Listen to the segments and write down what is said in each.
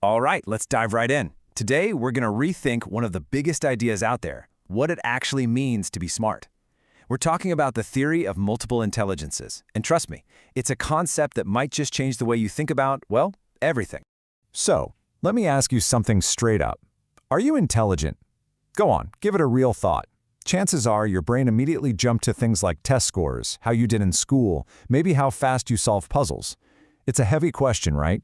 All right, let's dive right in. Today, we're going to rethink one of the biggest ideas out there, what it actually means to be smart. We're talking about the theory of multiple intelligences. And trust me, it's a concept that might just change the way you think about, well, everything. So, let me ask you something straight up. Are you intelligent? Go on, give it a real thought. Chances are your brain immediately jumped to things like test scores, how you did in school, maybe how fast you solve puzzles. It's a heavy question, right?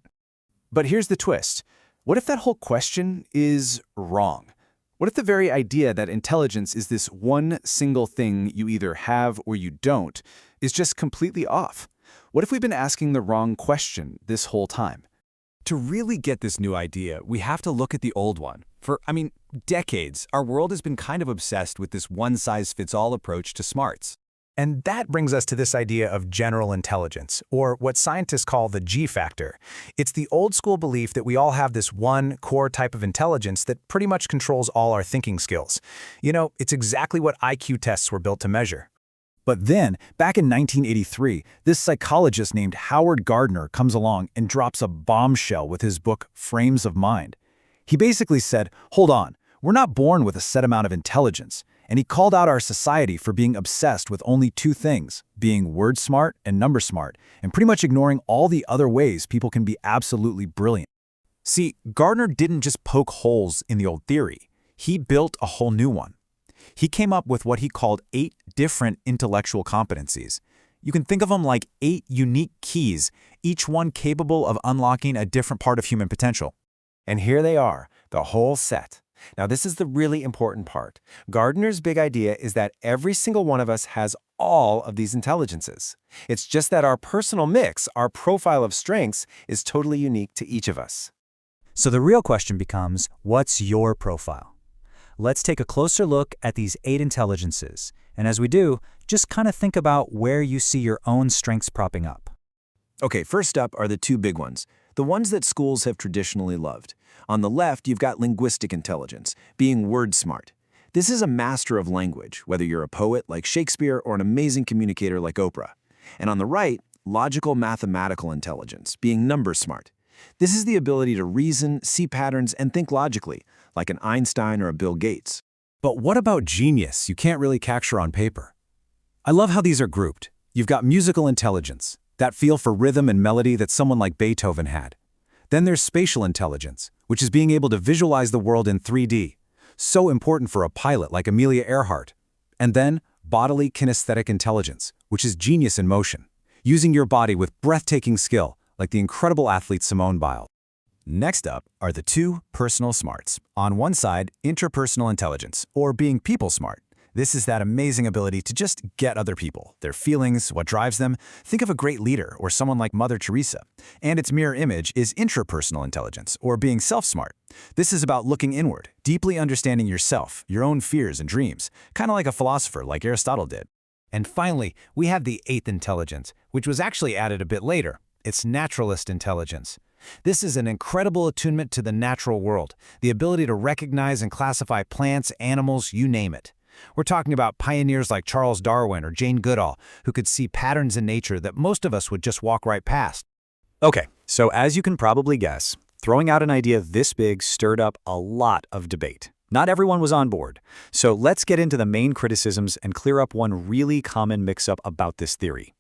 But here's the twist. What if that whole question is wrong? What if the very idea that intelligence is this one single thing you either have or you don't is just completely off? What if we've been asking the wrong question this whole time? To really get this new idea, we have to look at the old one. For, decades, our world has been kind of obsessed with this one-size-fits-all approach to smarts. And that brings us to this idea of general intelligence, or what scientists call the G factor. It's the old-school belief that we all have this one core type of intelligence that pretty much controls all our thinking skills. You know, it's exactly what IQ tests were built to measure. But then, back in 1983, this psychologist named Howard Gardner comes along and drops a bombshell with his book, Frames of Mind. He basically said, hold on, we're not born with a set amount of intelligence. And he called out our society for being obsessed with only two things, being word smart and number smart, and pretty much ignoring all the other ways people can be absolutely brilliant. See, Gardner didn't just poke holes in the old theory. He built a whole new one. He came up with what he called 8 different intellectual competencies. You can think of them like 8 unique keys, each one capable of unlocking a different part of human potential. And here they are, the whole set. Now, this is the really important part. Gardner's big idea is that every single one of us has all of these intelligences. It's just that our personal mix, our profile of strengths, is totally unique to each of us. So the real question becomes, what's your profile? Let's take a closer look at these 8 intelligences. And as we do, just kind of think about where you see your own strengths propping up. Okay, first up are the 2 big ones, the ones that schools have traditionally loved. On the left, you've got linguistic intelligence, being word smart. This is a master of language, whether you're a poet like Shakespeare or an amazing communicator like Oprah. And on the right, logical mathematical intelligence, being number smart. This is the ability to reason, see patterns, and think logically, like an Einstein or a Bill Gates. But what about genius you can't really capture on paper? I love how these are grouped. You've got musical intelligence, that feel for rhythm and melody that someone like Beethoven had. Then there's spatial intelligence, which is being able to visualize the world in 3D, so important for a pilot like Amelia Earhart. And then bodily-kinesthetic intelligence, which is genius in motion, using your body with breathtaking skill, like the incredible athlete Simone Biles. Next up are the 2 personal smarts. On one side, interpersonal intelligence, or being people smart. This is that amazing ability to just get other people, their feelings, what drives them. Think of a great leader or someone like Mother Teresa. And its mirror image is intrapersonal intelligence, or being self-smart. This is about looking inward, deeply understanding yourself, your own fears and dreams, kind of like a philosopher like Aristotle did. And finally, we have the 8th intelligence, which was actually added a bit later. It's naturalist intelligence. This is an incredible attunement to the natural world, the ability to recognize and classify plants, animals, you name it. We're talking about pioneers like Charles Darwin or Jane Goodall, who could see patterns in nature that most of us would just walk right past. Okay, so as you can probably guess, throwing out an idea this big stirred up a lot of debate. Not everyone was on board. So let's get into the main criticisms and clear up one really common mix-up about this theory.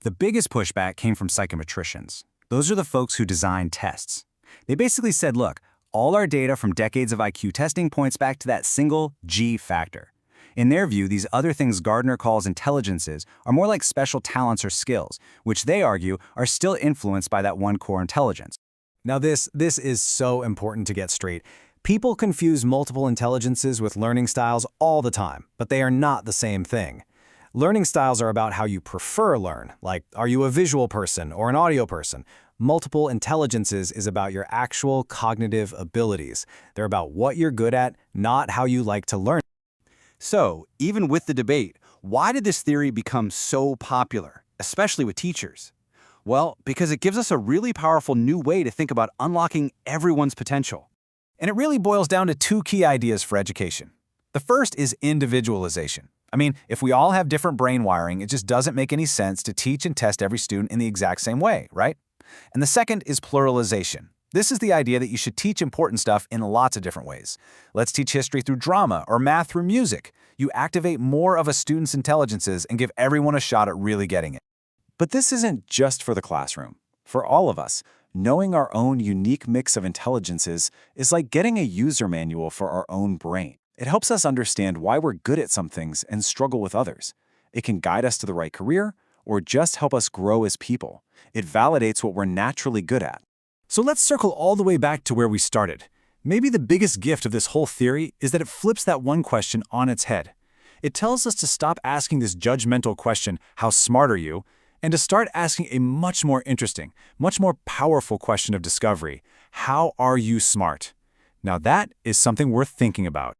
The biggest pushback came from psychometricians. Those are the folks who design tests. They basically said, look, all our data from decades of IQ testing points back to that single G factor. In their view, these other things Gardner calls intelligences are more like special talents or skills, which they argue are still influenced by that one core intelligence. Now this is so important to get straight. People confuse multiple intelligences with learning styles all the time, but they are not the same thing. Learning styles are about how you prefer learn, like are you a visual person or an audio person? Multiple intelligences is about your actual cognitive abilities. They're about what you're good at, not how you like to learn. So, even with the debate, why did this theory become so popular, especially with teachers? Well, because it gives us a really powerful new way to think about unlocking everyone's potential. And it really boils down to 2 key ideas for education. The first is individualization. If we all have different brain wiring, it just doesn't make any sense to teach and test every student in the exact same way, right? And the second is pluralization. This is the idea that you should teach important stuff in lots of different ways. Let's teach history through drama or math through music. You activate more of a student's intelligences and give everyone a shot at really getting it. But this isn't just for the classroom. For all of us, knowing our own unique mix of intelligences is like getting a user manual for our own brain. It helps us understand why we're good at some things and struggle with others. It can guide us to the right career or just help us grow as people. It validates what we're naturally good at. So let's circle all the way back to where we started. Maybe the biggest gift of this whole theory is that it flips that one question on its head. It tells us to stop asking this judgmental question, how smart are you, and to start asking a much more interesting, much more powerful question of discovery, how are you smart? Now that is something worth thinking about.